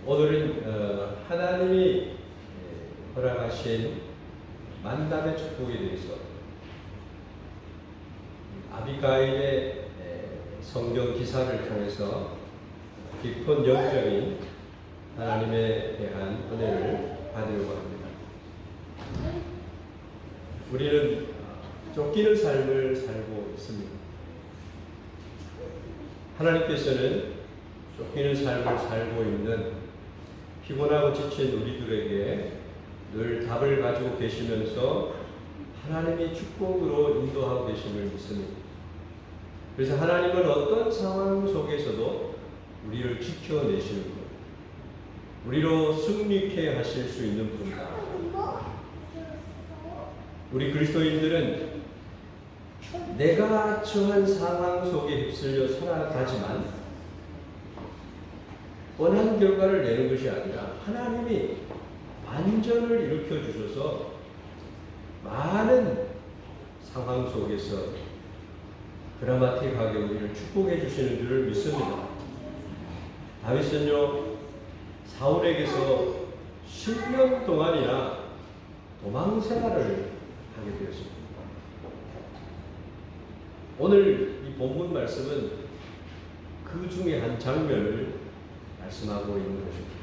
오늘은 하나님이 허락하신 만담의 축복에 대해서 아비가일의 성경 기사를 통해서 깊은 영적인 하나님에 대한 은혜를 받으려고 합니다. 우리는 쫓기는 삶을 살고 있습니다. 하나님께서는 쫓기는 삶을 살고 있는 피곤하고 지친 우리들에게 늘 답을 가지고 계시면서 하나님이 축복으로 인도하고 계심을 믿습니다. 그래서 하나님은 어떤 상황 속에서도 우리를 지켜내시는 분, 우리로 승리케 하실 수 있는 분이다. 우리 그리스도인들은 내가 처한 상황 속에 휩쓸려 살아가지만 원한 결과를 내는 것이 아니라 하나님이 반전을 일으켜 주셔서 많은 상황 속에서 드라마틱하게 우리를 축복해 주시는 줄을 믿습니다. 다윗은요, 사울에게서 10년 동안이나 도망 생활을 하게 되었습니다. 오늘 이 본문 말씀은 그 중에 한 장면을 말씀하고 있는 것입니다.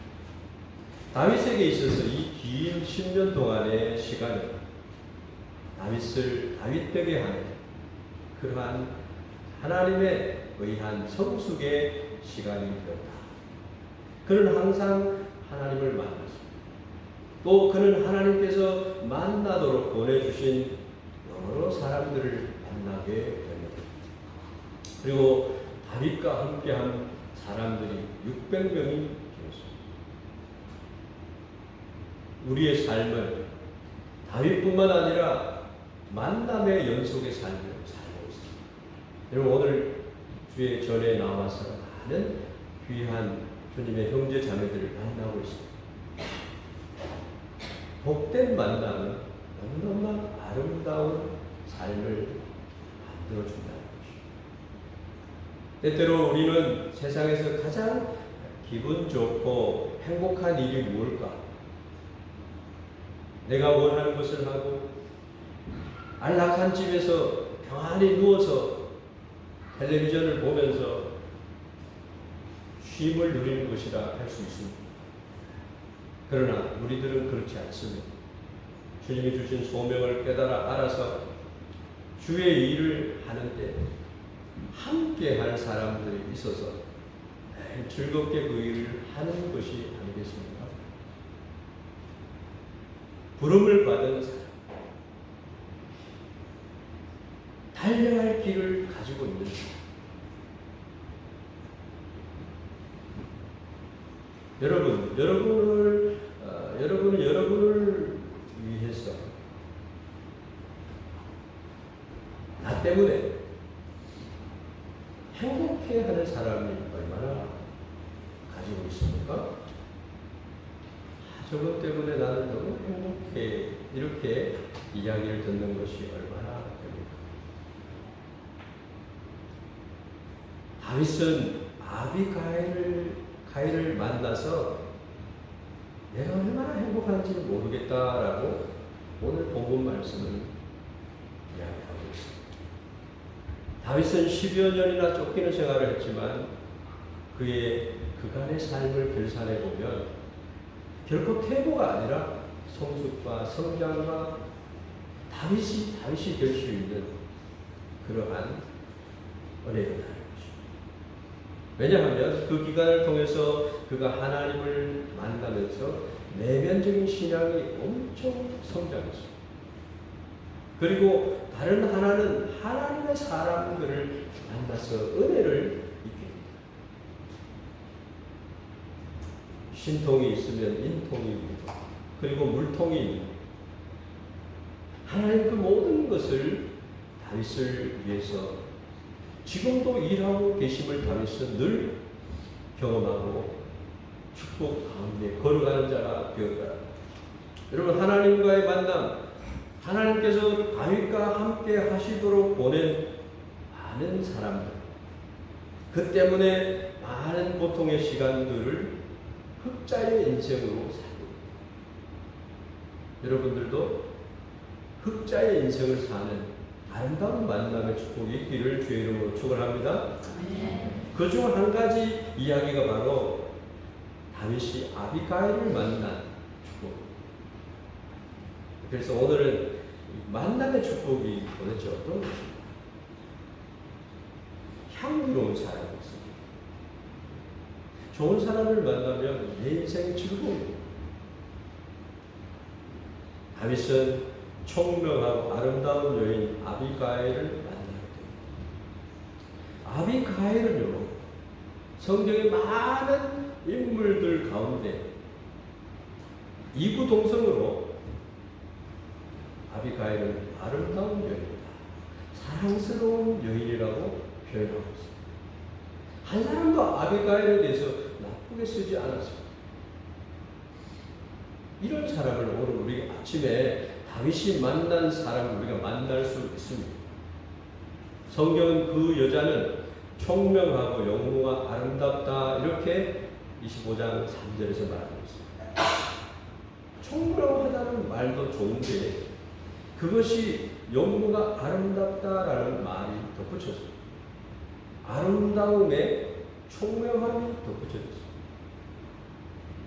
다윗에게 있어서 이 긴 10년 동안의 시간은 다윗을 다윗되게 하는 그러한 하나님에 의한 성숙의 시간이 되었다. 그는 항상 하나님을 만났습니다. 또 그는 하나님께서 만나도록 보내주신 여러 사람들을 만나게 됩니다. 그리고 다윗과 함께한 사람들이 600명이 되었습니다. 우리의 삶은 다윗뿐만 아니라 만남의 연속의 삶을 살고 있습니다. 여러분, 오늘 주의 전에 나와서 많은 귀한 주님의 형제 자매들을 만나고 있습니다. 복된 만남은 너무나 아름다운 삶을 만들어준다는 것입니다. 때때로 우리는 세상에서 가장 기분 좋고 행복한 일이 무엇일까? 내가 원하는 것을 하고 안락한 집에서 평안히 누워서 텔레비전을 보면서 쉼을 누리는 것이라 할 수 있습니다. 그러나 우리들은 그렇지 않습니다. 주님이 주신 소명을 깨달아 알아서 주의 일을 하는데 함께 할 사람들이 있어서 즐겁게 그 일을 하는 것이 아니겠습니까? 부름을 받은 사람, 달려갈 길을 가지고 있는 사람, 여러분은 여러분을 위해서 나 때문에 행복해하는 사람이 얼마나 가지고 있습니까? 저것 때문에 나는 너무 행복해, 이렇게 이야기를 듣는 것이 얼마나 됩니까? 다윗은 아비가일을 만나서 내가 얼마나 행복한지 모르겠다라고 오늘 본문 말씀을 이야기하고 있습니다. 다윗은 10여 년이나 쫓기는 생활을 했지만 그의 그간의 삶을 결산해 보면 결코 퇴보가 아니라 성숙과 성장과 다윗이 될 수 있는 그러한 은혜였다. 왜냐하면 그 기간을 통해서 그가 하나님을 만나면서 내면적인 신앙이 엄청 성장했습니다. 그리고 다른 하나는 하나님의 사람들을 만나서 은혜를 입게 됩니다. 신통이 있으면 인통이 있고, 그리고 물통이 있고, 하나님 그 모든 것을 다윗을 위해서 지금도 일하고 계심을 다윗은 늘 경험하고 축복 가운데 걸어가는 자가 되었다. 여러분, 하나님과의 만남, 하나님께서 다윗과 함께 하시도록 보낸 많은 사람들, 그 때문에 많은 고통의 시간들을 흑자의 인생으로 살고 여러분들도 흑자의 인생을 사는 아름다운 만남의 축복이 있기를 주의 이름으로 축원합니다. 그 중 한 가지 이야기가 바로 다윗이 아비가일을 만난 축복. 그래서 오늘은 만남의 축복이 도대체 어떤 것입니까? 향기로운 사람이었습니다. 좋은 사람을 만나면 내 인생이 즐거워요. 다윗은 총명하고 아름다운 여인 아비가일을 만나게 됩니다. 아비가일은요, 성경의 많은 인물들 가운데 이구동성으로 아비가일은 아름다운 여인이다, 사랑스러운 여인이라고 표현하고 있습니다. 한 사람도 아비가일에 대해서 나쁘게 쓰지 않았습니다. 이런 사람을 오늘 우리 아침에 다윗이 만난 사람을 우리가 만날 수 있습니다. 성경은 그 여자는 총명하고 영모가 아름답다 이렇게 25장 3절에서 말하고 있습니다. 총명하다는 말도 좋은데 그것이 영모가 아름답다라는 말이 덧붙였습니다. 아름다움에 총명함이 덧붙여졌습니다.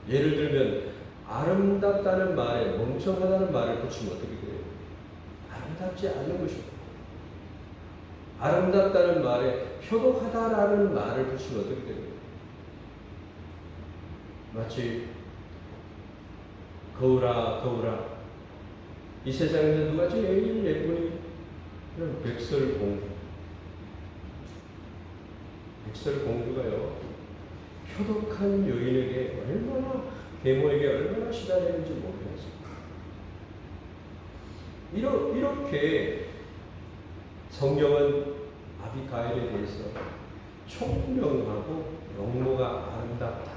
예를 들면 아름답다는 말에 멍청하다는 말을 붙이면 어떻게 돼요? 아름답지 않은 것입니다. 아름답다는 말에 표독하다라는 말을 붙이면 어떻게 돼요? 마치 거울아 거울아 이 세상에서 누가 제일 예쁘니? 이런 백설공주. 백설공주가요 표독한 여인에게 얼마나 계모에게 얼마나 시달리는지 모르겠습니다. 이렇게 성경은 아비가일에 대해서 총명하고 영모가 아름답다,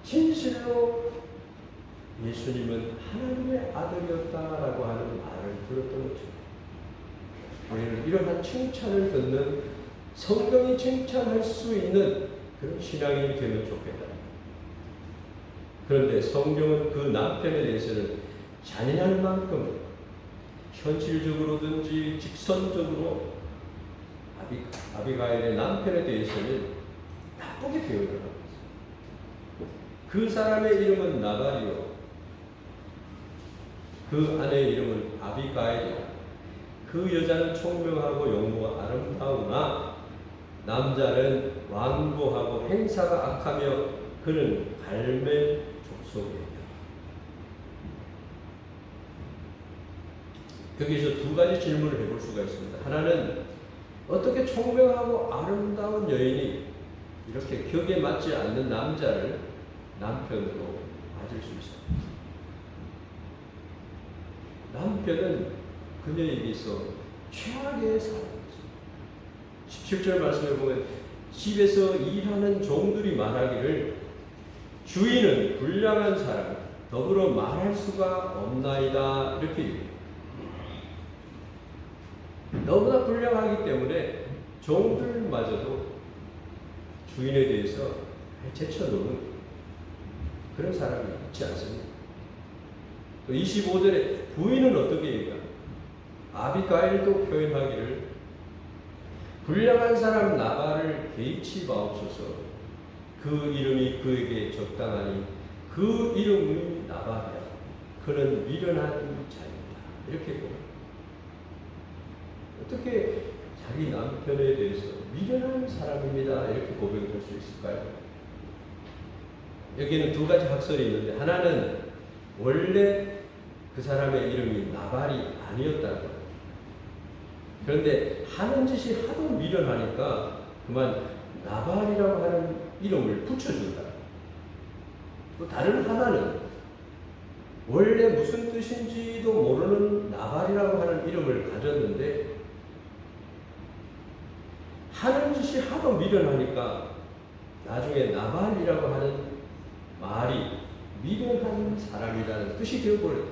진실로 예수님은 하나님의 아들이었다라고 하는 말을 들었던 거죠. 우리는 이러한 칭찬을 듣는, 성경이 칭찬할 수 있는 그런 신앙이 되면 좋겠다. 그런데 성경은 그 남편에 대해서는 잔인할 만큼 현실적으로든지 직선적으로 아비가일의 남편에 대해서는 나쁘게 표현을 하고 있습니다. 그 사람의 이름은 나발이요, 그 아내의 이름은 아비가일이요. 그 여자는 총명하고 영모가 아름다우나 남자는 완고하고 행사가 악하며 그는 갈멜 족속이다. 거기서 두 가지 질문을 해볼 수가 있습니다. 하나는 어떻게 총명하고 아름다운 여인이 이렇게 격에 맞지 않는 남자를 남편으로 맞을 수 있습니다. 남편은 그녀에게 있어 최악의 사람이었습니다. 17절 말씀에 보면 집에서 일하는 종들이 말하기를 주인은 불량한 사람, 더불어 말할 수가 없나이다 이렇게 얘기해요. 너무나 불량하기 때문에 종들마저도 주인에 대해서 제쳐놓는 그런 사람이 있지 않습니다. 또 25절에 부인은 어떻게 얘기합니까? 아비가일도 표현하기를 불량한 사람 나발을 개의치 마옵소서. 그 이름이 그에게 적당하니 그 이름이 나발이야. 그는 미련한 자입니다. 이렇게 보면 어떻게 자기 남편에 대해서 미련한 사람입니다 이렇게 고백할 수 있을까요? 여기는 두 가지 학설이 있는데, 하나는 원래 그 사람의 이름이 나발이 아니었다는 거예요. 그런데 하는 짓이 하도 미련하니까 그만 나발이라고 하는 이름을 붙여준다. 또 다른 하나는 원래 무슨 뜻인지도 모르는 나발이라고 하는 이름을 가졌는데 하는 짓이 하도 미련하니까 나중에 나발이라고 하는 말이 미련한 사람이라는 뜻이 되어버렸다.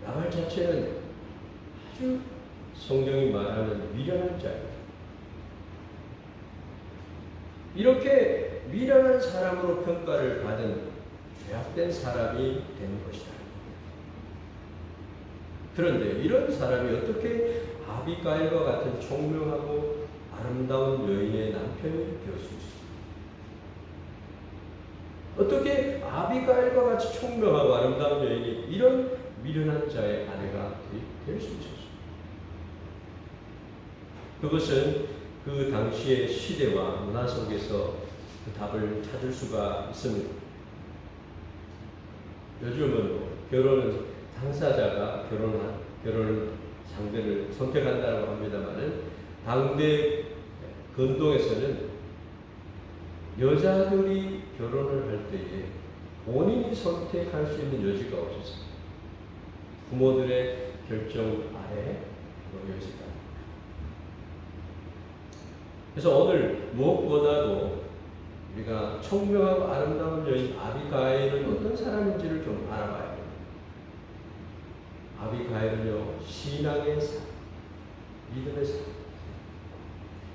나발 자체는 아주 성경이 말하는 미련한 자입니다. 이렇게 미련한 사람으로 평가를 받은 죄악된 사람이 되는 것이다. 그런데 이런 사람이 어떻게 아비가일과 같은 총명하고 아름다운 여인의 남편이 될 수 있습니까? 어떻게 아비가일과 같이 총명하고 아름다운 여인이 이런 미련한 자의 아내가 될 수 있었습니까? 그것은 그 당시의 시대와 문화 속에서 그 답을 찾을 수가 있습니다. 요즘은 결혼은 당사자가 결혼 상대를 선택한다고 합니다만은 당대 근동에서는 여자들이 결혼을 할 때에 본인이 선택할 수 있는 여지가 없었어요. 부모들의 결정 아래에 놓여 있었다. 그래서 오늘 무엇보다도 우리가 총명하고 아름다운 여인 아비가일은 어떤 사람인지를 좀 알아봐야 됩니다. 아비가일은요, 신앙의 사람, 믿음의 사람.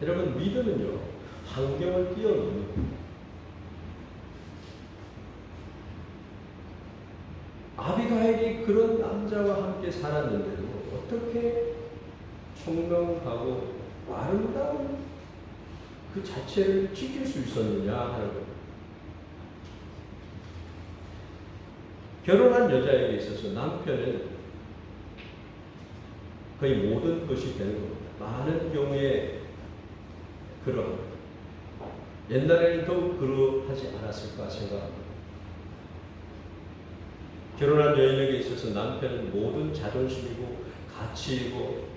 여러분, 믿음은요, 환경을 뛰어넘는 거예요. 아비가일이 그런 남자와 함께 살았는데도 어떻게 총명하고 아름다운 그 자체를 지킬 수 있었느냐 하는 거예요. 결혼한 여자에게 있어서 남편은 거의 모든 것이 되는 겁니다. 많은 경우에 그런 옛날에는 더욱 그러하지 않았을까 생각합니다. 결혼한 여인에게 있어서 남편은 모든 자존심이고 가치이고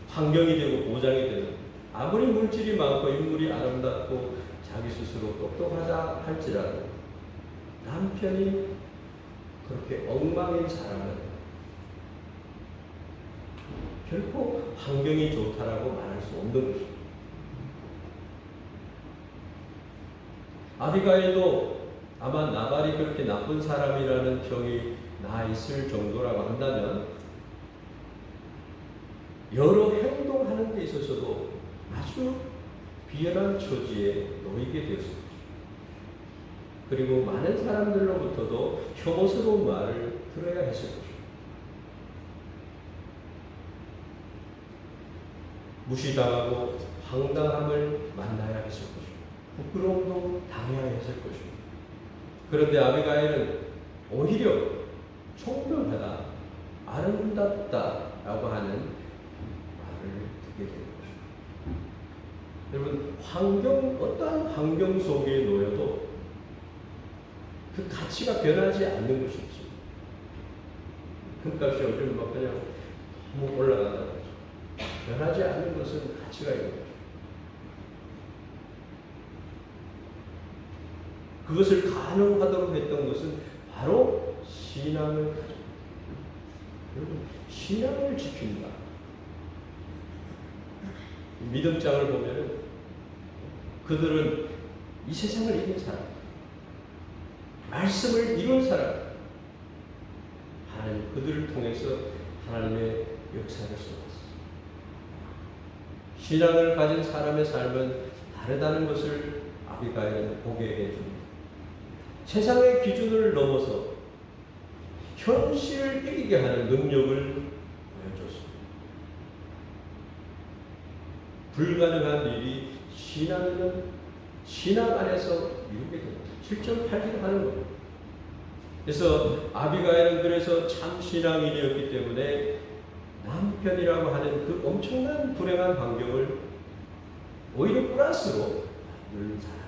환경이 되고 보장이 되는, 아무리 물질이 많고 인물이 아름답고 자기 스스로 똑똑하다 할지라도 남편이 그렇게 엉망인 사람은 결코 환경이 좋다라고 말할 수 없는 것입니다. 아비가일도 아마 나발이 그렇게 나쁜 사람이라는 평이 나 있을 정도라고 한다면 여러 행동하는 데 있어서도 아주 비열한 처지에 놓이게 되었습니다. 그리고 많은 사람들로부터도 혐오스러운 말을 들어야 했을 것입니다. 무시당하고 황당함을 만나야 했을 것입니다. 부끄러움도 당해야 했을 것입니다. 그런데 아비가일은 오히려 총명하다, 아름답다라고 하는 말을 듣게 되는 것입니다. 여러분, 어떠한 환경 속에 놓여도 그 가치가 변하지 않는 것이 없습니다. 금값이 요즘 막 그냥 너무 올라가는 거죠. 변하지 않는 것은 가치가 있는 거죠. 그것을 가능하도록 했던 것은 바로 신앙을 가지고, 여러분, 신앙을 지킨다. 믿음장을 보면은 그들은 이 세상을 이긴 사람, 말씀을 이룬 사람, 하나님 그들을 통해서 하나님의 역사를 쏟았습니다. 신앙을 가진 사람의 삶은 다르다는 것을 아비가일은 보게 해줍니다. 세상의 기준을 넘어서 현실을 이기게 하는 능력을 보여줬습니다. 불가능한 일이 신앙 안에서 이루게 됩니다. 실전 발견하는 겁니다. 그래서 아비가일은 그래서 참 신앙인이었기 때문에 남편이라고 하는 그 엄청난 불행한 환경을 오히려 플러스로 만드는 사람입니다.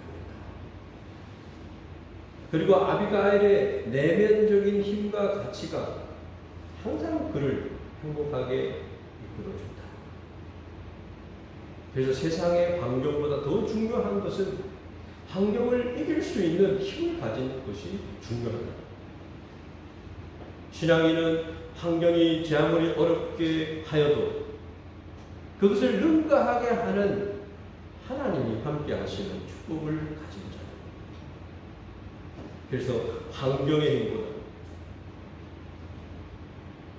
그리고 아비가일의 내면적인 힘과 가치가 항상 그를 행복하게 이끌어준다. 그래서 세상의 환경보다 더 중요한 것은 환경을 이길 수 있는 힘을 가진 것이 중요하다. 신앙인은 환경이 제 아무리 어렵게 하여도 그것을 능가하게 하는 하나님이 함께 하시는 축복을 가진 자입니다. 그래서 환경의 힘보다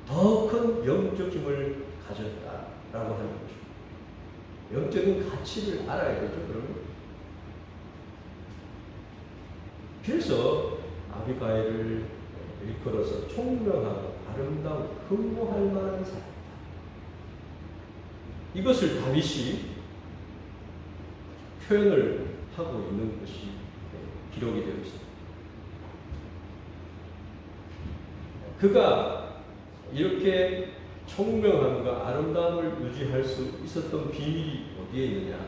더 큰 영적 힘을 가졌다라고 하는 것입니다. 영적인 가치를 알아야 되죠, 그러면. 그래서 아비가일을 일컬어서 총명하고 아름다운 흠모할 만한 사람. 이것을 다윗이 표현을 하고 있는 것이 기록이 되어 있습니다. 그가 이렇게 총명함과 아름다움을 유지할 수 있었던 비밀이 어디에 있느냐?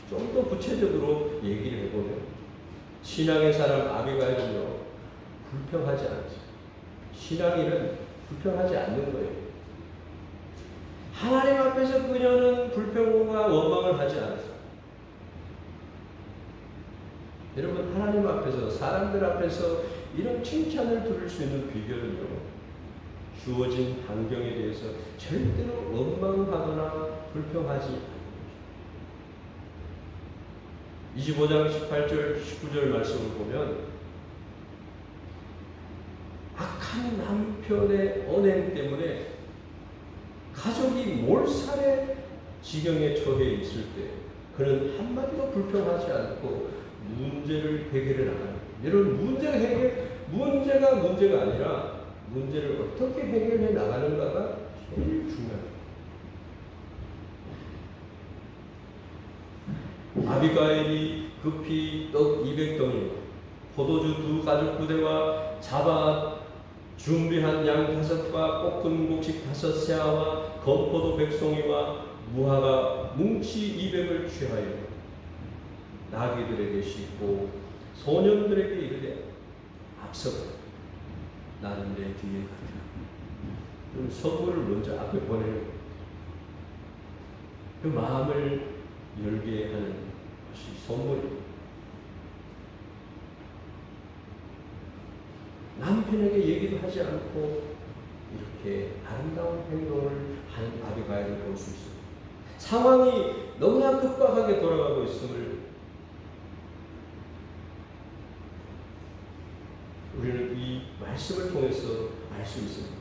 좀 더 구체적으로 얘기를 해보면 신앙의 사람 아비가일은요 불평하지 않았어요. 신앙인은 불평하지 않는 거예요. 하나님 앞에서 그녀는 불평과 원망을 하지 않았어요. 여러분, 하나님 앞에서, 사람들 앞에서 이런 칭찬을 들을 수 있는 비결은요, 주어진 환경에 대해서 절대로 원망하거나 불평하지 않는 것입니다. 25장 18절, 19절 말씀을 보면 악한 남편의 언행 때문에 가족이 몰살의 지경에 처해 있을 때 그는 한마디도 불평하지 않고 문제를 해결해 나가는 거예요. 여러분, 문제가 문제가 아니라 문제를 어떻게 해결해 나가는가가 제일 중요합니다. 아비가일이 급히 떡 200덩이, 포도주 2가죽 부대와 잡아 준비한 양 5과 볶은 곡식 5세아와 건포도 100송이와 무화과 뭉치 200을 취하여 나귀들에게 싣고 소년들에게 이르되 앞서가 나는 내 뒤에 가리라. 서구를 먼저 앞에 보내는 그 마음을 열게 하는 것이 선물입니다. 남편에게 얘기도 하지 않고 이렇게 아름다운 행동을 하는 아비가일을 볼 수 있습니다. 상황이 너무나 급박하게 돌아가고 있음을 우리는 이 말씀을 통해서 알 수 있습니다.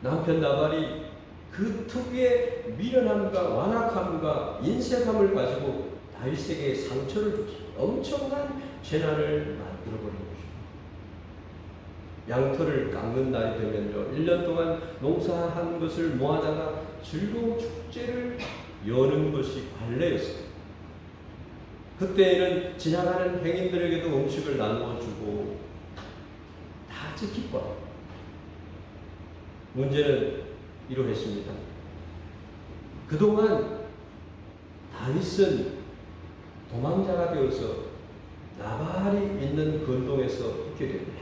남편 나발이 그 특유의 미련함과 완악함과 인색함을 가지고 다윗에게 상처를 줬습니다. 엄청난 재난을 만들어버린 것입니다. 양털을 깎는 날이 되면요, 1년 동안 농사한 것을 모아다가 즐거운 축제를 여는 것이 관례였습니다. 그때에는 지나가는 행인들에게도 음식을 나누어 주고 다 같이 기뻐합니다. 문제는 이러했습니다. 그동안 다윗은 도망자가 되어서 나발이 있는 근동에서 있게 됩니다.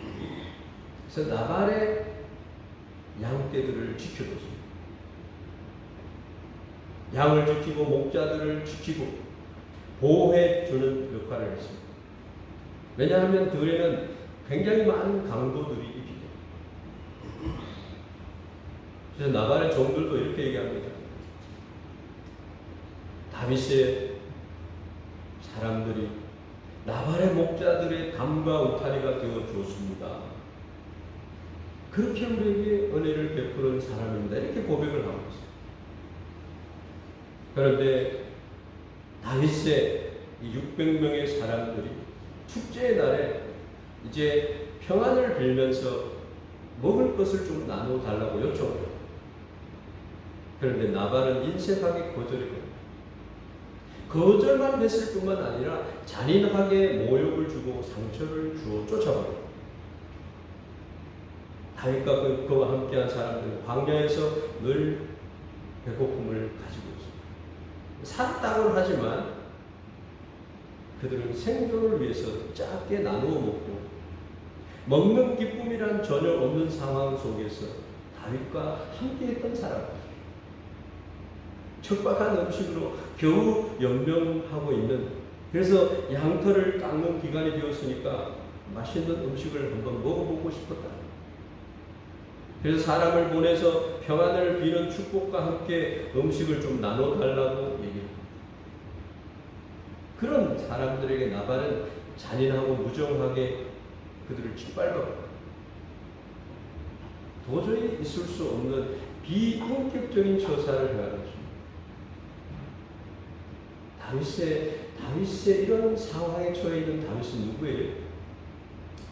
그래서 나발의 양떼들을 지켜줬습니다. 양을 지키고 목자들을 지키고 보호해주는 역할을 했습니다. 왜냐하면 들에는 굉장히 많은 강도들이 있기 때문에. 그래서 나발의 종들도 이렇게 얘기합니다. 다윗의 사람들이 나발의 목자들의 담과 울타리가 되어 주었습니다. 그렇게 우리에게 은혜를 베푸는 사람입니다. 이렇게 고백을 하고 있습니다. 그런데 다윗의 600명의 사람들이 축제의 날에 이제 평안을 빌면서 먹을 것을 좀 나눠 달라고 요청해요. 그런데 나발은 인색하게 거절했거든요. 거절만 했을 뿐만 아니라 잔인하게 모욕을 주고 상처를 주어 쫓아버려요. 다윗과 그와 함께한 사람들은 광야에서 늘 배고픔을 가지고 있습니다. 살았다고는 하지만 그들은 생존을 위해서 작게 나누어 먹고 먹는 기쁨이란 전혀 없는 상황 속에서 다윗과 함께했던 사람들, 척박한 음식으로 겨우 연명하고 있는, 그래서 양털을 깎는 기간이 되었으니까 맛있는 음식을 한번 먹어보고 싶었다. 그래서 사람을 보내서 평안을 비는 축복과 함께 음식을 좀 나눠달라고 얘기합니다. 그런 사람들에게 나발은 잔인하고 무정하게 그들을 짓밟아 도저히 있을 수 없는 비인격적인 처사를 행하는 것입니다. 다윗의 이런 상황에 처해 있는 다윗은 누구예요?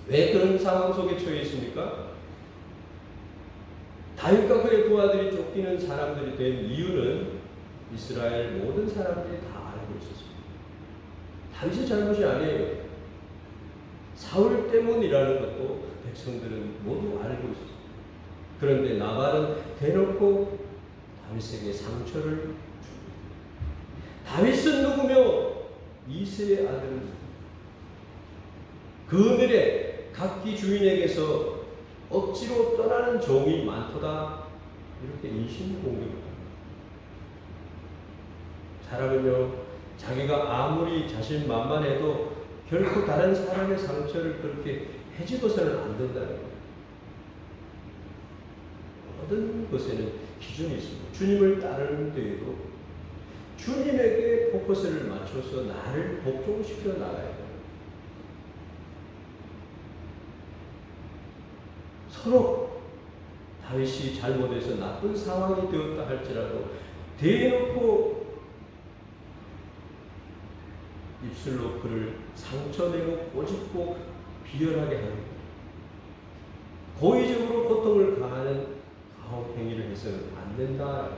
왜 그런 상황 속에 처해 있습니까? 다윗과 그의 부하들이 쫓기는 사람들이 된 이유는 이스라엘 모든 사람들이 다 알고 있었습니다. 다윗의 잘못이 아니에요. 사울 때문이라는 것도 백성들은 모두 알고 있었습니다. 그런데 나발은 대놓고 다윗에게 상처를 줍니다. 다윗은 누구며 이새의 아들은 누구며 그늘에 각기 주인에게서 억지로 떠나는 종이 많도다. 이렇게 인신공격을 합니다. 사람은요, 자기가 아무리 자신만만해도 결코 다른 사람의 상처를 그렇게 헤집어서는 안 된다는 거예요. 모든 것에는 기준이 있습니다. 주님을 따르는 데에도 주님에게 포커스를 맞춰서 나를 복종시켜 나가야 돼요. 서로 다윗이 잘못해서 나쁜 상황이 되었다 할지라도 대놓고 입술로 그를 상처내고 꼬집고 비열하게 하는 거예요. 고의적으로 고통을 가하는 가혹 행위를 해서는 안 된다.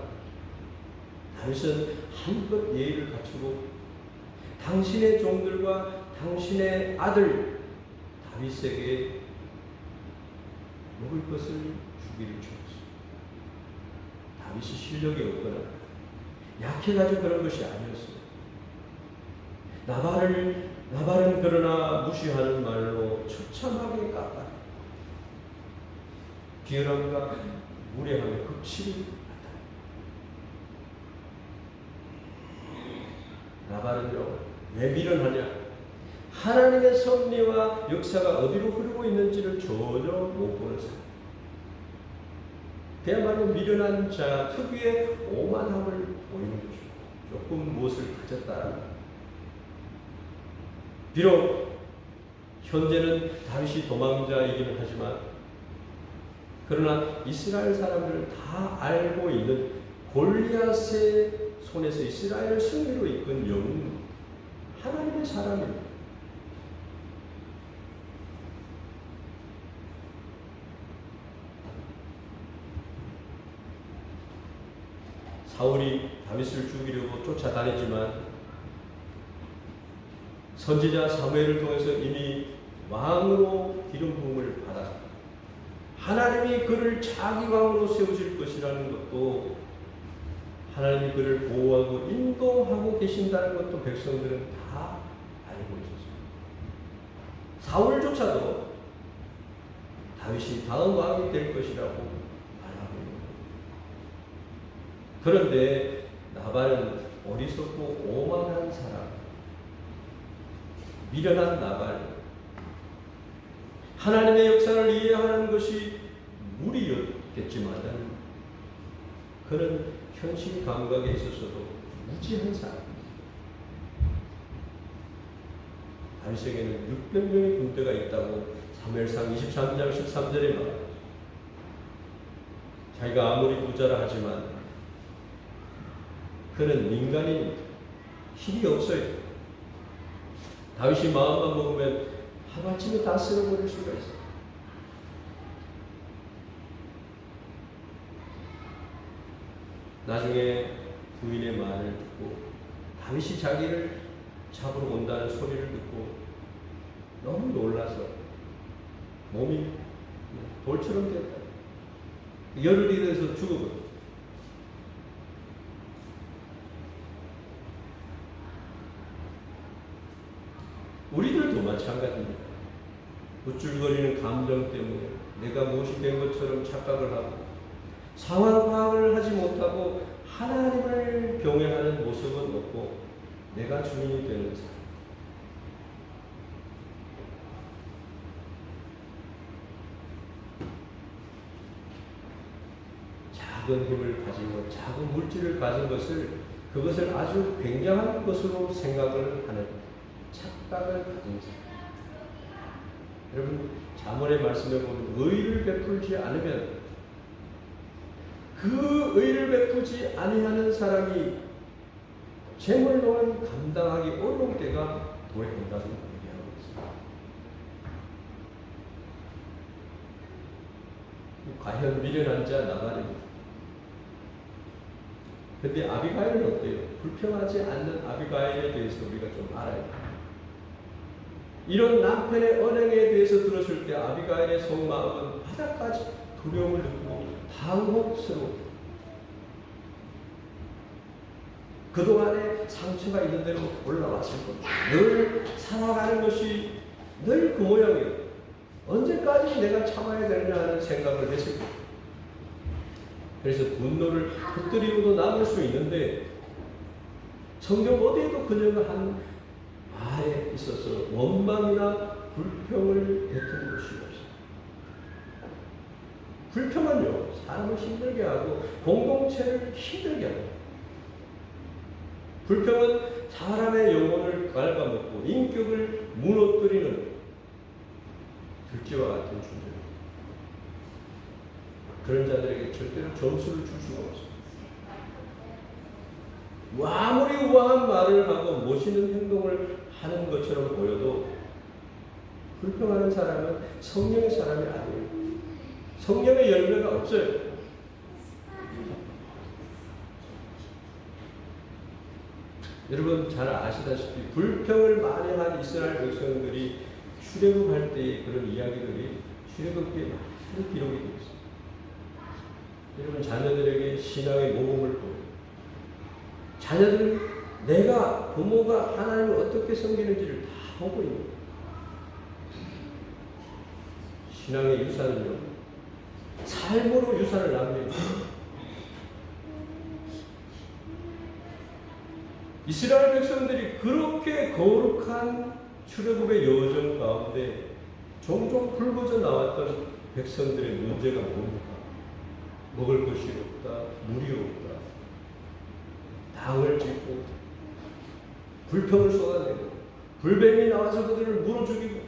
다윗은 한껏 예의를 갖추고 당신의 종들과 당신의 아들 다윗에게 먹을 것을 주기를 주었습니다. 다윗이 실력이 없거나 약해가지고 그런 것이 아니었습니다. 나발은 그러나 무시하는 말로 처참하게 깎아 비열함과 무례함의 극치를 나타냅니다. 나발은요, 왜 미련하냐? 하나님의 섭리와 역사가 어디로 흐르고 있는지를 전혀 못 보는 사람. 그야말로 미련한 자 특유의 오만함을 보이는 것이고 조금 무엇을 가졌다라는. 비록 현재는 다윗이 도망자이기는 하지만 그러나 이스라엘 사람들은 다 알고 있는 골리앗의 손에서 이스라엘을 승리로 이끈 영웅 하나님의 사람입니다. 사울이 다윗을 죽이려고 쫓아다니지만 선지자 사무엘을 통해서 이미 왕으로 기름 부음을 받아 하나님이 그를 자기 왕으로 세우실 것이라는 것도 하나님이 그를 보호하고 인도하고 계신다는 것도 백성들은 다 알고 있었습니다. 사울조차도 다윗이 다음 왕이 될 것이라고 말하고 있습니다. 그런데 나발은 어리석고 오만한 사람, 미련한 나발, 하나님의 역사를 이해하는 것이 무리였겠지만 그는 현실 감각에 있어서도 무지한 사람입니다. 다윗에게는 600명의 군대가 있다고 사무엘상 23장 13절에 말합니다. 자기가 아무리 부자라 하지만 그는 민간인입니다. 힘이 없어요. 다윗이 마음만 먹으면 하루아침에 다 쓸어버릴 수가 있어요. 나중에 부인의 말을 듣고 다윗이 자기를 잡으러 온다는 소리를 듣고 너무 놀라서 몸이 돌처럼 됐다. 열흘이 돼서 죽어버렸다. 우리들도 마찬가지입니다. 우쭐거리는 감정 때문에 내가 무엇이 된 것처럼 착각을 하고 상황 파악을 하지 못하고 하나님을 경외하는 모습은 없고 내가 주인이 되는 사람. 작은 힘을 가진 것, 작은 물질을 가진 것을 그것을 아주 굉장한 것으로 생각을 하는 착각을 가진 사람. 여러분 잠언의 말씀에 보면 의를 베풀지 않으면 그 의를 베푸지 아니하는 사람이 재물로는 감당하기 어려울 때가 도래한다는 얘기하고 있습니다. 과연 미련한 자 나발입니다. 근데 아비가일은 어때요? 불평하지 않는 아비가일에 대해서 우리가 좀 알아야 돼요. 이런 남편의 언행에 대해서 들었을 때 아비가일의 속마음은 바닥까지 두려움을 느끼고 당혹스러워. 그동안에 상처가 있는 대로 올라왔을 겁니다. 늘 살아가는 것이 늘 그 모양이에요. 언제까지 내가 참아야 되느냐 하는 생각을 했을 겁니다. 그래서 분노를 터뜨리고도 남을 수 있는데 성경 어디에도 그녀가 한 말에 있어서 원망이나 불평을 뱉은 것이 없어요. 불평은요, 사람을 힘들게 하고 공동체를 힘들게 합니다. 불평은 사람의 영혼을 갉아먹고 인격을 무너뜨리는 들쥐와 같은 존재입니다. 그런 자들에게 절대로 점수를 줄 수가 없습니다. 아무리 우아한 말을 하고 멋있는 행동을 하는 것처럼 보여도 불평하는 사람은 성령의 사람이 아니에요. 성령의 열매가 없어요. 여러분 잘 아시다시피 불평을 많이 한 이스라엘 백성들이 출애굽할 때의 그런 이야기들이 출애굽기에 많이 기록이 되어 있습니다. 여러분 자녀들에게 신앙의 모범을 보여요. 자녀들은 내가 부모가 하나님을 어떻게 섬기는지를 다 보고 있는 거예요. 신앙의 유산은요, 삶으로 유산을 남겨요. 이스라엘 백성들이 그렇게 거룩한 출애굽의 여정 가운데 종종 불거져 나왔던 백성들의 문제가 뭡니까? 먹을 것이 없다, 물이 없다, 당을 짓고 불평을 쏟아내고 불뱀이 나와서 그들을 물어 죽이고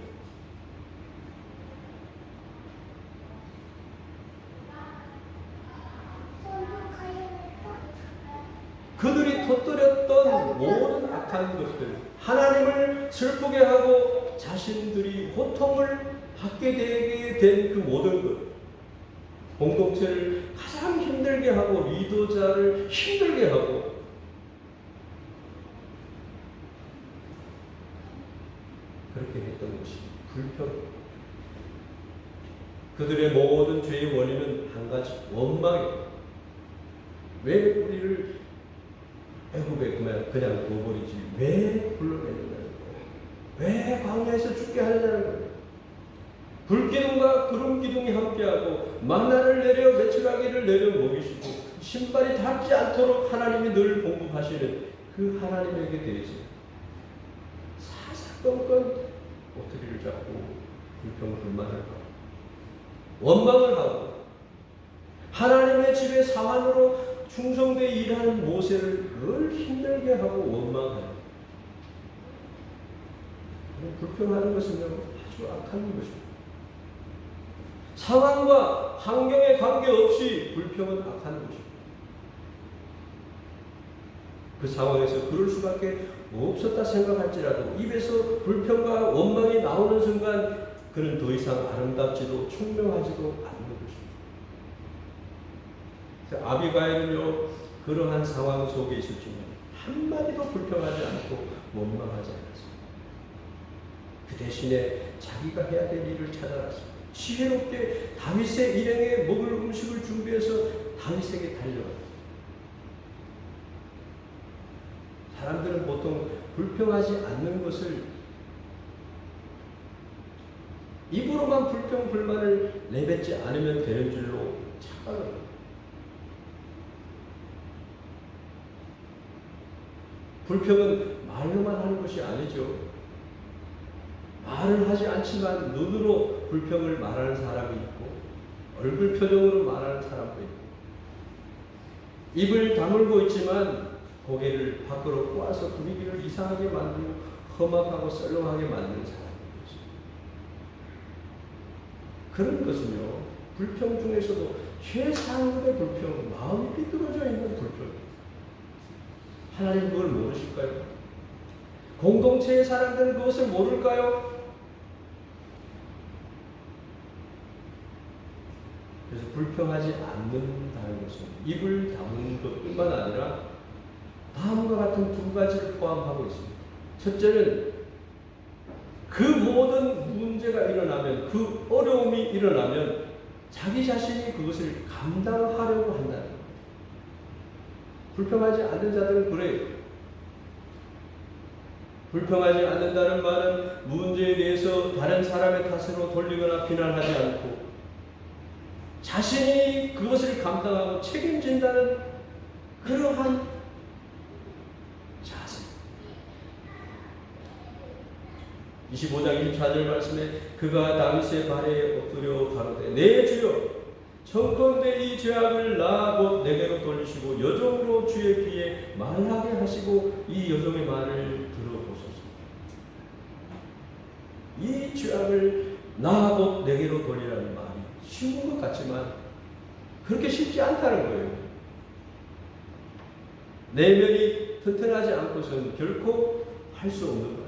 그들이 터뜨렸던 모든 악한 것들, 하나님을 슬프게 하고 자신들이 고통을 받게 되게 된 그 모든 것, 공동체를 가장 힘들게 하고 리더자를 힘들게 하고 그렇게 했던 것이 불평. 그들의 모든 죄의 원인은 한 가지, 원망이에요. 왜 우리를 애굽에 그냥 둬버리지? 왜 불러내느냐는 거예요. 왜 광야에서 죽게 하느냐는 거예요. 불기둥과 구름기둥이 함께하고 만나를 내려 메추라기를 내려 먹이시고 신발이 닿지 않도록 하나님이 늘 공급하시는 그 하나님에게 대해서 사사건건 꼬투리를 잡고 불평을 불만을 하고 원망을 하고 하나님의 집에 사환으로 충성되어 일하는 모세를 늘 힘들게 하고 원망하는 불평하는 것은요 아주 악한 것입니다. 상황과 환경에 관계없이 불평은 악한 것입니다. 그 상황에서 그럴 수밖에 없었다 생각할지라도 입에서 불평과 원망이 나오는 순간 그는 더 이상 아름답지도 총명하지도 않는 것입니다. 아비가일은요 그러한 상황 속에 있었지만 한마디도 불평하지 않고 원망하지 않았습니다. 그 대신에 자기가 해야 될 일을 찾아갔습니다. 지혜롭게 다윗의 일행에 먹을 음식을 준비해서 다윗에게 달려갔습니다. 사람들은 보통 불평하지 않는 것을 입으로만 불평 불만을 내뱉지 않으면 되는 줄로 착각합니다. 불평은 말로만 하는 것이 아니죠. 말을 하지 않지만 눈으로 불평을 말하는 사람이 있고 얼굴 표정으로 말하는 사람도 있고 입을 다물고 있지만 고개를 밖으로 꼬아서 분위기를 이상하게 만들고 험악하고 썰렁하게 만드는 사람이 있습니다. 그런 것은요 불평 중에서도 최상급의 불평, 마음이 삐뚤어져 있는 불평, 하나님 그걸 모르실까요? 공동체의 사람들은 그것을 모를까요? 그래서 불평하지 않는다는 것은 입을 다무는 것뿐만 아니라 다음과 같은 두 가지를 포함하고 있습니다. 첫째는 그 모든 문제가 일어나면, 그 어려움이 일어나면 자기 자신이 그것을 감당하려고 한다는 거예요. 불평하지 않는 자들은 그래요. 불평하지 않는다는 말은 문제에 대해서 다른 사람의 탓으로 돌리거나 비난하지 않고 자신이 그것을 감당하고 책임진다는 그러한 자세. 25장 24절 말씀에 그가 다윗의 발에 엎드려 가로되 내 주여 청컨대 이 죄악을 나 곧 내게로 돌리시고 여종으로 주의 귀에 말하게 하시고 이 여종의 말을 들어보소서. 이 죄악을 나 곧 내게로 돌리라는 말이 쉬운 것 같지만 그렇게 쉽지 않다는 거예요. 내면이 튼튼하지 않고서는 결코 할 수 없는 거예요.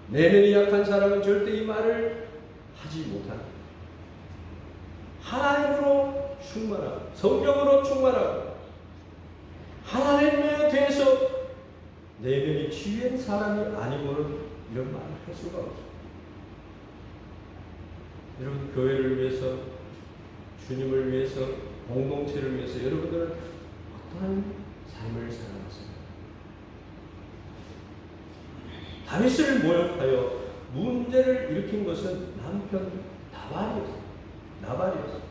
내면이 약한 사람은 절대 이 말을 하지 못합니다. 하나님으로 충만하고 성령으로 충만하고 하나님에 대해서 내면이 취한 사람이 아니고는 이런 말을 할 수가 없어요. 여러분 교회를 위해서, 주님을 위해서, 공동체를 위해서 여러분들은 어떠한 삶을 살아왔습니까? 다윗을 모욕하여 문제를 일으킨 것은 남편 나발이었어요.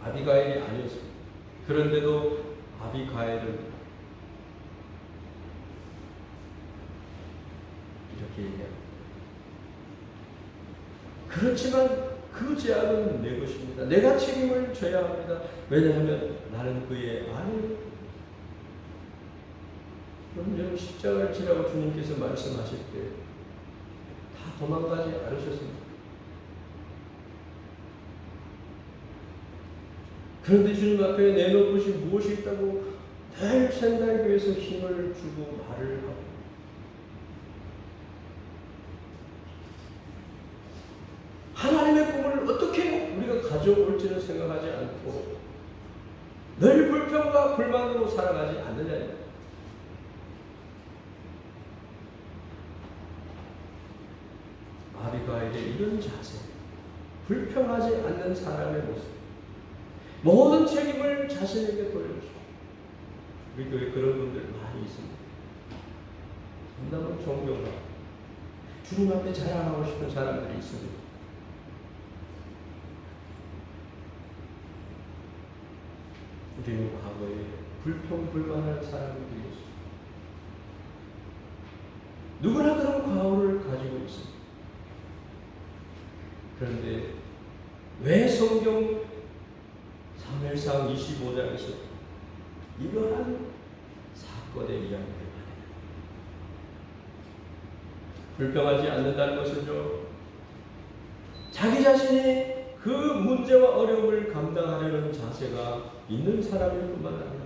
아비가일이 아니었어요. 그런데도 아비가일은 이렇게 얘기합니다. 그렇지만 그 죄악은 내 것입니다. 내가 책임을 져야 합니다. 왜냐하면 나는 그의 아내요. 그럼 십자가를 지라고 주님께서 말씀하실 때 다 도망가지 않으셨습니다. 그런데 주님 앞에 내놓을 것이 무엇이 있다고 늘 생각하기 위해서 힘을 주고 말을 하고 하나님의 꿈을 어떻게 우리가 가져올지는 생각하지 않고 늘 불평과 불만으로 살아가지 않느냐입니다. 아비가일의 이런 자세, 불평하지 않는 사람의 모습, 모든 책임을 자신에게 돌려주십시오. 우리 교회 그런 분들 많이 있습니다. 너무 존경하고 주님 앞에 자랑하고 싶은 사람들이 있습니다. 우리는 과거에 불평불만한 사람들이었습니다. 누구나 그런 과오를 가지고 있습니다. 그런데 왜 성경 사무엘상 25장에서 이러한 사건의 이야기를 하느냐? 불평하지 않는다는 것은요, 자기 자신이 그 문제와 어려움을 감당하려는 자세가 있는 사람일 뿐만 아니라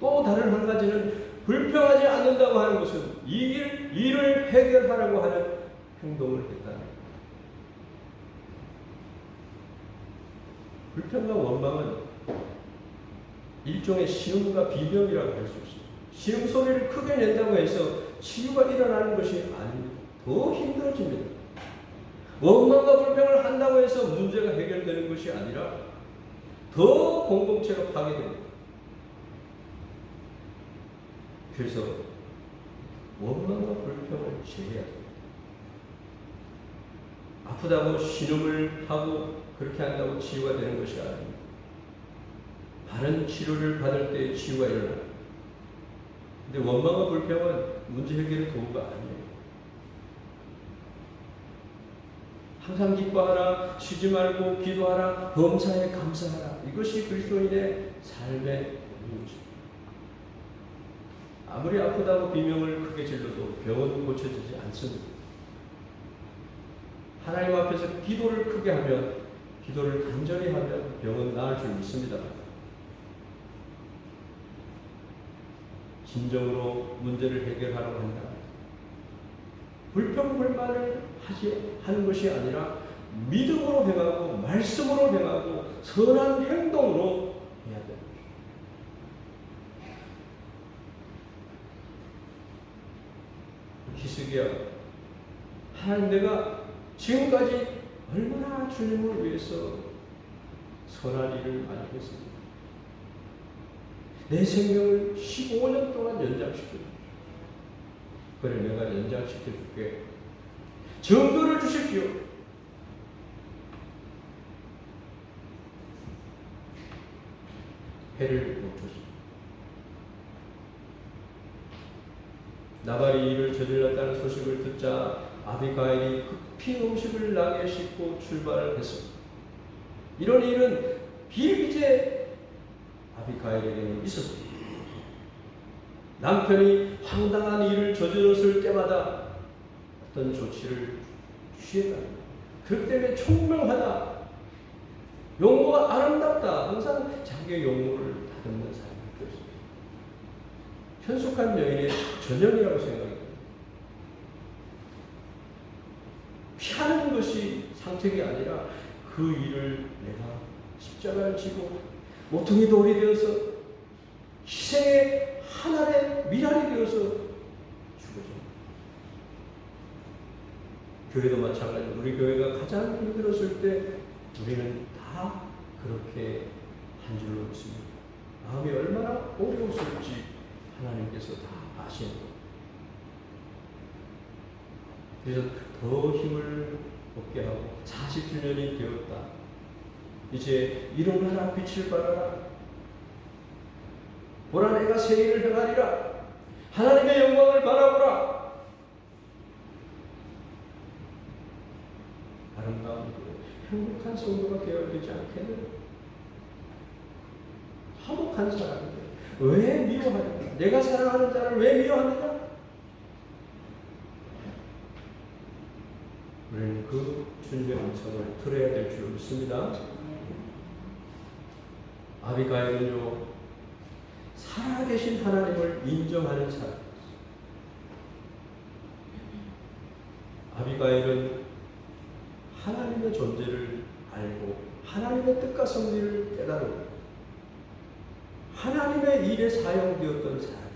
또 다른 한 가지는 불평하지 않는다고 하는 것은 이 일을 해결하려고 하는 행동을 했다는 것. 불평과 원망은 일종의 시음과 비명이라고 할 수 있습니다. 시음 소리를 크게 낸다고 해서 치유가 일어나는 것이 아닙니다. 더 힘들어집니다. 원망과 불평을 한다고 해서 문제가 해결되는 것이 아니라 더 공동체가 파괴됩니다. 그래서 원망과 불평을 제해야 됩니다. 아프다고 신음을 하고 그렇게 한다고 치유가 되는 것이 아닙니다. 바른 치료를 받을 때 치유가 일어납니다. 근데 원망과 불평은 문제 해결의 도구가 아니에요. 항상 기뻐하라, 쉬지 말고 기도하라, 범사에 감사하라. 이것이 그리스도인의 삶의 문제입니다. 아무리 아프다고 비명을 크게 질러도 병은 고쳐지지 않습니다. 하나님 앞에서 기도를 크게 하면 기도를 간절히 하면 병은 나을 줄 믿습니다. 진정으로 문제를 해결하려고 한다. 불평불만을 하는 것이 아니라 믿음으로 행하고 말씀으로 행하고 선한 행동으로 해야 됩니다. 히스기야, 하나님 내가 지금까지 얼마나 주님을 위해서 선한 일을 많이 했습니다. 내 생명을 15년 동안 연장시켜주십시오. 그래 내가 연장시켜줄게. 증거를 주십시오. 해를 못 줬습니다. 나발이 이를 저질렀다는 소식을 듣자 아비가일이 급히 음식을 나게 싣고 출발을 했습니다. 이런 일은 비일비재 아비가일에게는 있었습니다. 남편이 황당한 일을 저질렀을 때마다 어떤 조치를 취했다. 그렇기 때문에 총명하다, 용모가 아름답다, 항상 자기의 용모를 다듬는 사람이 없습니다. 현숙한 여인의 전형이라고 생각합니다. 피하는 것이 상책이 아니라 그 일을 내가 십자가를 지고 모퉁이 돌이 되어서 희생의 하나의 미랄이 되어서 죽어집니다. 교회도 마찬가지로 우리 교회가 가장 힘들었을 때 우리는 다 그렇게 한 줄로 믿습니다. 마음이 얼마나 어려웠을지 하나님께서 다 아시는 것. 그래서 더 힘을 얻게 하고 40주년이 되었다. 이제 일어나라, 빛을 발하라. 보라 내가 새 일을 행하리라. 하나님의 영광을 바라보라. 아름다운 행복한 성도가 되어야 되지 않겠느냐. 화목한 사람인데 왜 미워하느냐. 내가 사랑하는 자를 왜 미워하느냐. 우리는 그 주님의 음성을 들어야 될 줄 믿습니다. 아비가일은요, 살아계신 하나님을 인정하는 사람이었어요. 아비가일은 하나님의 존재를 알고 하나님의 뜻과 섭리를 깨달고 하나님의 일에 사용되었던 사람이다.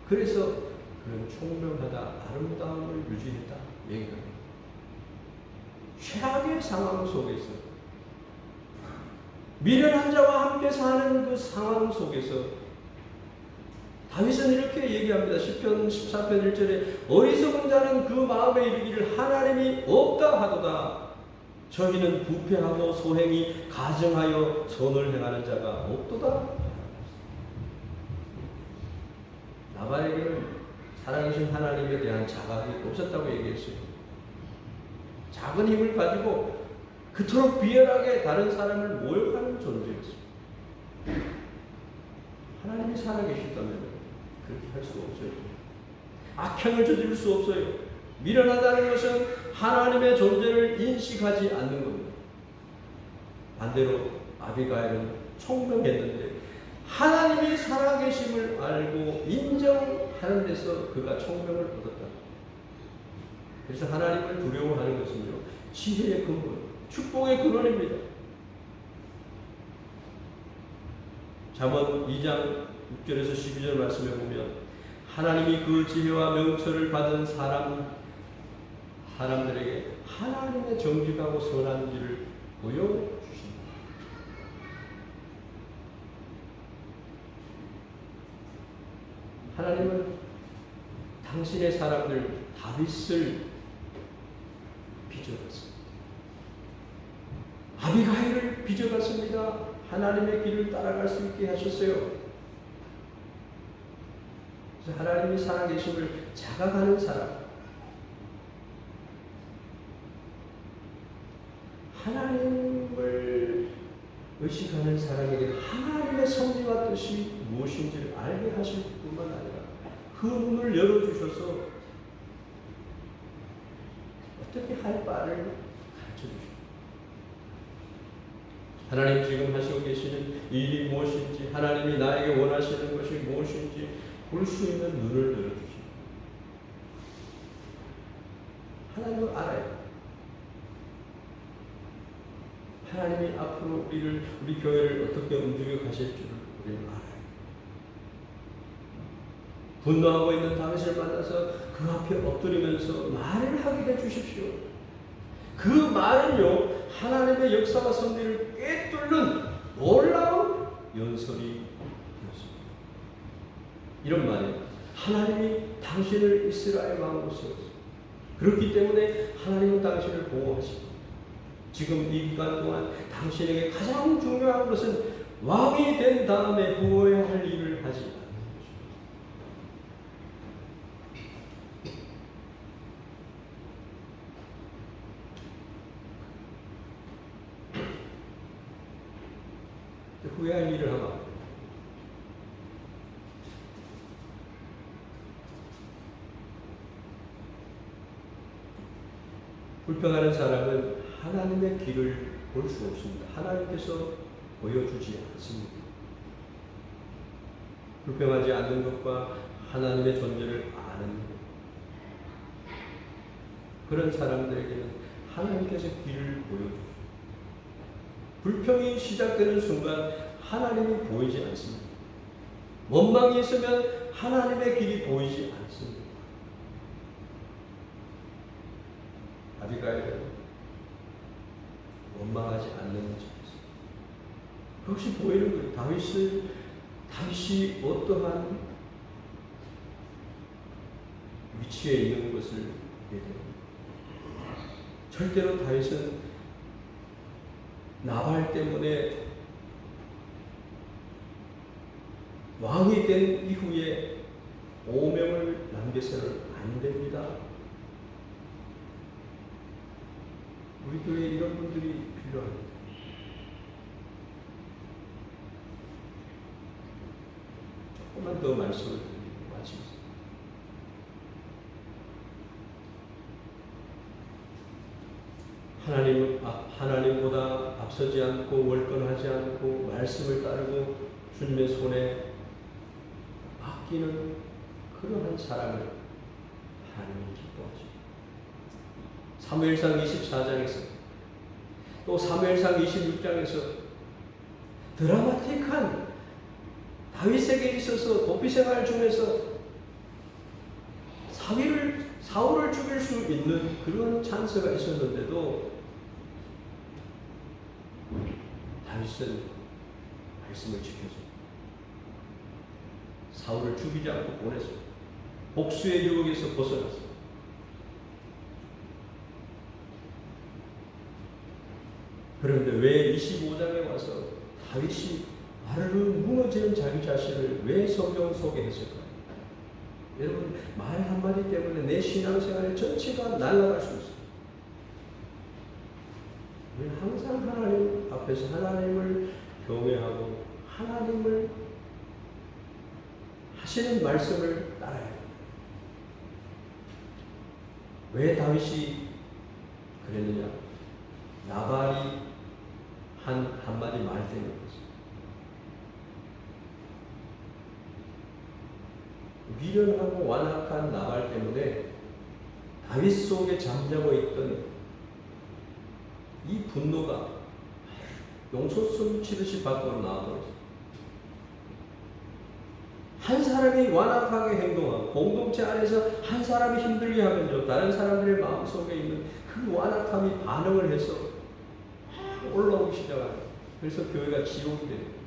그래서 그는 총명하다, 아름다움을 유지했다 얘기합니다. 최악의 상황 속에서 미련한 자와 함께 사는 그 상황 속에서 다윗은 이렇게 얘기합니다. 시편 14편 1절에 어리석은 자는 그 마음에 이르기를 하나님이 없다 하도다. 저희는 부패하고 소행이 가증하여 선을 행하는 자가 없도다. 나발에게는 살아계신 하나님에 대한 자각이 없었다고 얘기했어요. 작은 힘을 가지고 그토록 비열하게 다른 사람을 모욕하는 존재였습니다. 하나님이 살아계시다면 그렇게 할 수 없어요. 악행을 저지를 수 없어요. 미련하다는 것은 하나님의 존재를 인식하지 않는 겁니다. 반대로 아비가일은 총명했는데 하나님이 살아계심을 알고 인정하는 데서 그가 총명을 얻었다. 그래서 하나님을 두려워하는 것은요, 지혜의 근본, 축복의 근원입니다. 잠언 2장 6절에서 12절 말씀에 보면 하나님이 그 지혜와 명철을 받은 사람들에게 하나님의 정직하고 선한 길을 보여주십니다. 하나님은 당신의 사람들 다윗을 빚어갔습니다. 아비가일을 빚어갔습니다. 하나님의 길을 따라갈 수 있게 하셨어요. 그래서 하나님이 살아계심을 자각하는 사람, 하나님을 의식하는 사람에게 하나님의 섭리와 뜻이 무엇인지를 알게 하실 뿐만 아니라 그 문을 열어주셔서 어떻게 할 바를 가르쳐 주십니다. 하나님 지금 하시고 계시는 일이 무엇인지, 하나님이 나에게 원하시는 것이 무엇인지 볼 수 있는 눈을 열어주십니다. 하나님을 알아요. 하나님이 앞으로 우리 교회를 어떻게 움직여 가실 줄을 우리는 알아요. 분노하고 있는 다윗을 만나서 그 앞에 엎드리면서 말을 하게 해주십시오. 그 말은요, 하나님의 역사와 섭리를 꿰뚫는 놀라운 연설이었습니다. 이런 말이에요. 하나님이 당신을 이스라엘 왕으로 세웠습니다. 그렇기 때문에 하나님은 당신을 보호하시고, 지금 이 기간 동안 당신에게 가장 중요한 것은 왕이 된 다음에 후회해야 할 일을 하지 않는 것입니다. 후회할 일을 하면 안 돼요. 불평하는 사람은 하나님의 길을 볼 수 없습니다. 하나님께서 보여주지 않습니다. 불평하지 않는 것과 하나님의 존재를 아는 것, 그런 사람들에게는 하나님께서 길을 보여주십니다. 불평이 시작되는 순간 하나님이 보이지 않습니다. 원망이 있으면 하나님의 길이 보이지 않습니다. 아비가일은 원망하지 않는 것이었습니다. 그것이 보이는 거예요. 다윗이 어떠한 위치에 있는 것을 보게 됩니다. 절대로 다윗은 나발 때문에 왕이 된 이후에 오명을 남겨서는 안 됩니다. 우리 교회에 이런 분들이 필요합니다. 조금만 더 말씀을 드리고 마치겠습니다. 하나님보다 앞서지 않고 월권하지 않고 말씀을 따르고 주님의 손에 맡기는 그러한 사람을 하나님은 기뻐하십니다. 사무엘상 24장에서 또 사무엘상 26장에서 드라마틱한 다윗에게 있어서 도피 생활 중에서 사울을 죽일 수 있는 그런 찬스가 있었는데도 다윗은 말씀을 지켜서 사울을 죽이지 않고 보냈습니다. 복수의 유혹에서 벗어났습니다. 그런데 왜 25장에 와서 다윗이 마르르 무너지는 자기 자신을 왜 성경 속에 했을까요? 여러분, 말 한마디 때문에 내 신앙생활의 전체가 날아갈 수 있어요. 우리는 항상 하나님 앞에서 하나님을 경외하고 하나님을 하시는 말씀을 따라야 합니다. 왜 다윗이 그랬느냐? 나발이 한마디 말 때문이었어요. 미련하고 완악한 나발 때문에 다윗 속에 잠자고 있던 이 분노가 용솟음 치듯이 밖으로 나와버렸어요. 한 사람이 완악하게 행동하고 공동체 안에서 한 사람이 힘들게 하면요, 다른 사람들의 마음속에 있는 그 완악함이 반응을 해서 올라오기 시작합니다. 그래서 교회가 지옥이 됩니다.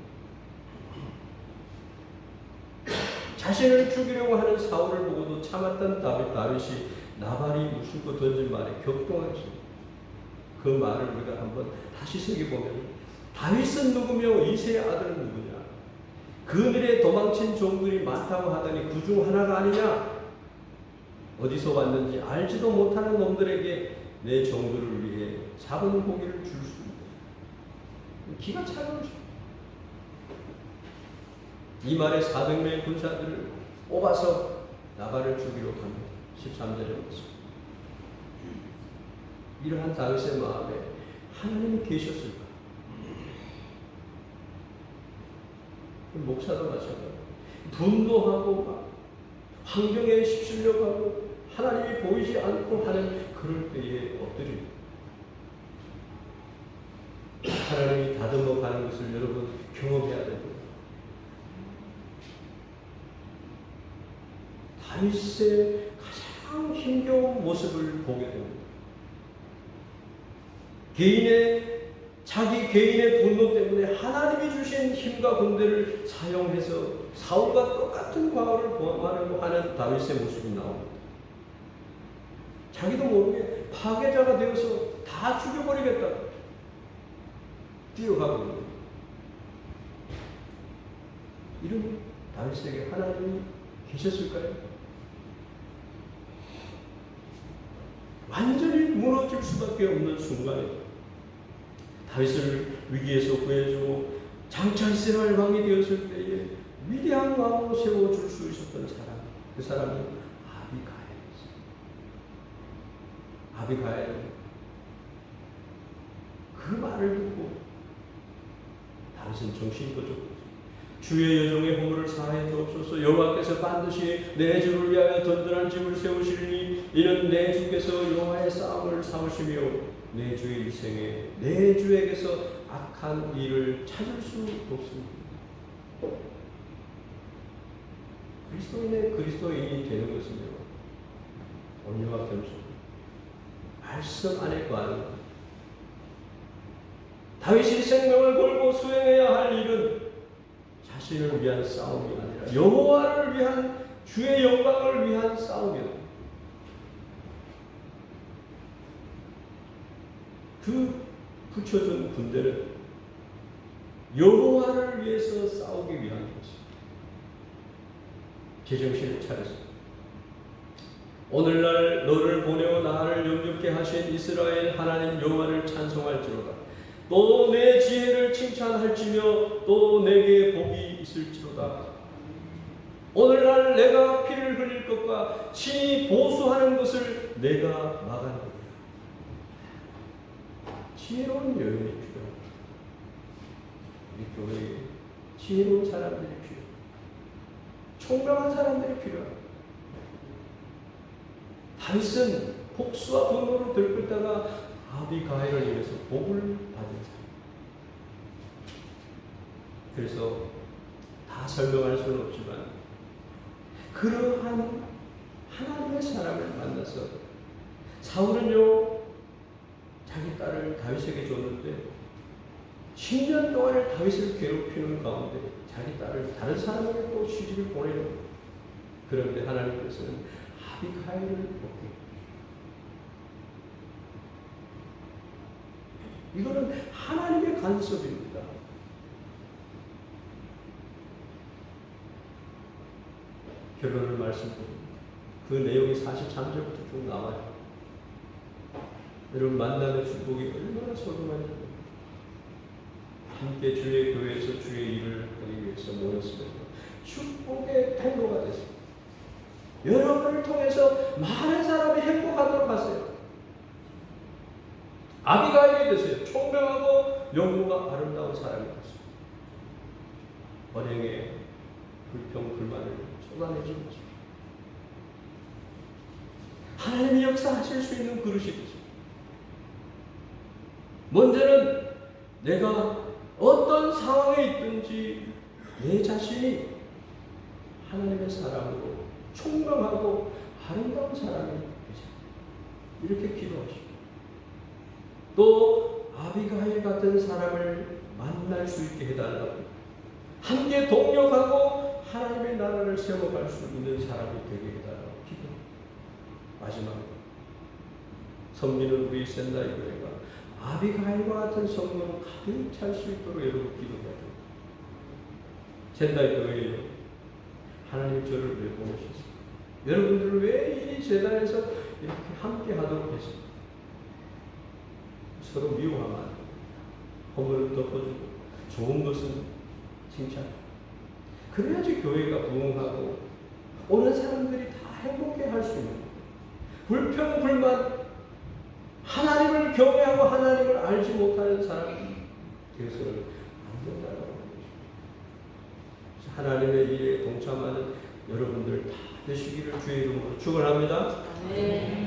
자신을 죽이려고 하는 사울을 보고도 참았던 다윗이 나발이 무심코 던진 말에 격동하였습니다. 그 말을 우리가 한번 다시 새겨보면, 다윗은 누구며 이새의 아들은 누구냐? 그늘에 도망친 종들이 많다고 하더니 그 중 하나가 아니냐? 어디서 왔는지 알지도 못하는 놈들에게 내 종들을 위해 잡은 고기를 줄 수 있다. 기가 차가우십니다. 이 말에 400명의 군사들을 뽑아서 나발을 죽이러 갑니다. 13절에 보겠습니다. 이러한 다윗의 마음에 하나님이 계셨을까? 목사도 마찬가지. 분노하고 막 환경에 휩쓸려 가고 하나님이 보이지 않고 하는 그럴 때에 엎드립니다. 하나님이 다듬어 가는 것을 여러분 경험해야 됩니다. 다윗의 가장 힘겨운 모습을 보게 됩니다. 자기 개인의 분노 때문에 하나님이 주신 힘과 군대를 사용해서 사울과 똑같은 과오를 범하려고 하는 다윗의 모습이 나옵니다. 자기도 모르게 파괴자가 되어서 다 죽여버리겠다 뛰어가고 있는 거예요. 이런 다윗에게 하나님이 계셨을까요? 완전히 무너질 수밖에 없는 순간에 다윗을 위기에서 구해주고 장차 이스라엘 왕이 되었을 때에 위대한 왕으로 세워줄 수 있었던 사람, 그 사람이 아비가일이었어요. 아비가일은 그 말을 듣고 다윗은 정신이 꺼졌고 주의 여종의 허물을 사하여 주옵소서. 여호와께서 반드시 내 주를 위하여 든든한 집을 세우시리니 이는 내 주께서 여호와의 싸움을 사오시며 내 주의 일생에 내 주에게서 악한 일을 찾을 수 없습니다. 그리스도인이 되는 것은요, 온유와 겸손, 말씀 안에 거하는 것. 다윗이 생명을 걸고 수행해야 할 일은 자신을 위한 싸움이 아니라 여호와를 위한, 주의 영광을 위한 싸움이다. 그 붙여준 군대는 여호와를 위해서 싸우기 위한 것입니다. 제정신을 차렸습니다. 오늘날 너를 보내어 나를 영접케 하신 이스라엘 하나님 여호와를 찬송할지로다. 또 내 지혜를 칭찬할지며 또 내게 복이 있을지로다. 오늘날 내가 피를 흘릴 것과 친히 보수하는 것을 내가 막아내리라. 지혜로운 여인이 필요합니다. 우리 교회에 지혜로운 사람들이 필요합니다. 총명한 사람들이 필요합니다. 다윗은 복수와 분노를 들끓다가 아비가일을 위해서 복을 받은 사람. 그래서 다 설명할 수는 없지만 그러한 하나님의 사람을 만나서 사울은요 자기 딸을 다윗에게 줬는데 10년 동안을 다윗을 괴롭히는 가운데 자기 딸을 다른 사람에게 또 시집을 보내려고. 그런데 하나님께서는 아비가일을 먹게. 이거는 하나님의 간섭입니다. 결론을 말씀드립니다. 그 내용이 43절부터 쭉 나와요. 여러분 만남의 축복이 얼마나 소중한지 함께 주의 교회에서 주의 일을 하기 위해서 모였습니다. 축복의 통로가 됐습니다. 여러분을 통해서 많은 사람이 행복하도록 하세요. 아비가일이 되세요. 총명하고 영모가 아름다운 사람이 되세요. 언행에 불평, 불만을 쏟아내지 마십시오. 하나님이 역사하실 수 있는 그릇이 되십시오. 먼저는 내가 어떤 상황에 있든지 내 자신이 하나님의 사람으로 총명하고 아름다운 사람이 되자. 이렇게 기도하십시오. 또 아비가일 같은 사람을 만날 수 있게 해달라고 함께 동력하고 하나님의 나라를 세워갈 수 있는 사람이 되게 해달라고 기도합니다. 마지막으로 섬기는 우리 샌다이 교회가 아비가일과 같은 성도로 가득 찰 수 있도록 여러분 기도해야 됩니다. 샌다이 교회에 하나님 저를 왜 보내셨습니까? 여러분들을 왜 이 재단에서 이렇게 함께 하도록 했습니까? 서로 미워하면 안 됩니다. 허물을 덮어주고 좋은 것은 칭찬하고 그래야지 교회가 부흥하고 오는 사람들이 다 행복해 할 수 있는 거예요. 불평, 불만, 하나님을 경외하고 하나님을 알지 못하는 사람이 되어서는 안 된다고 합니다. 하나님의 일에 동참하는 여러분들 다 되시기를 주의 이름으로 축원합니다. 네.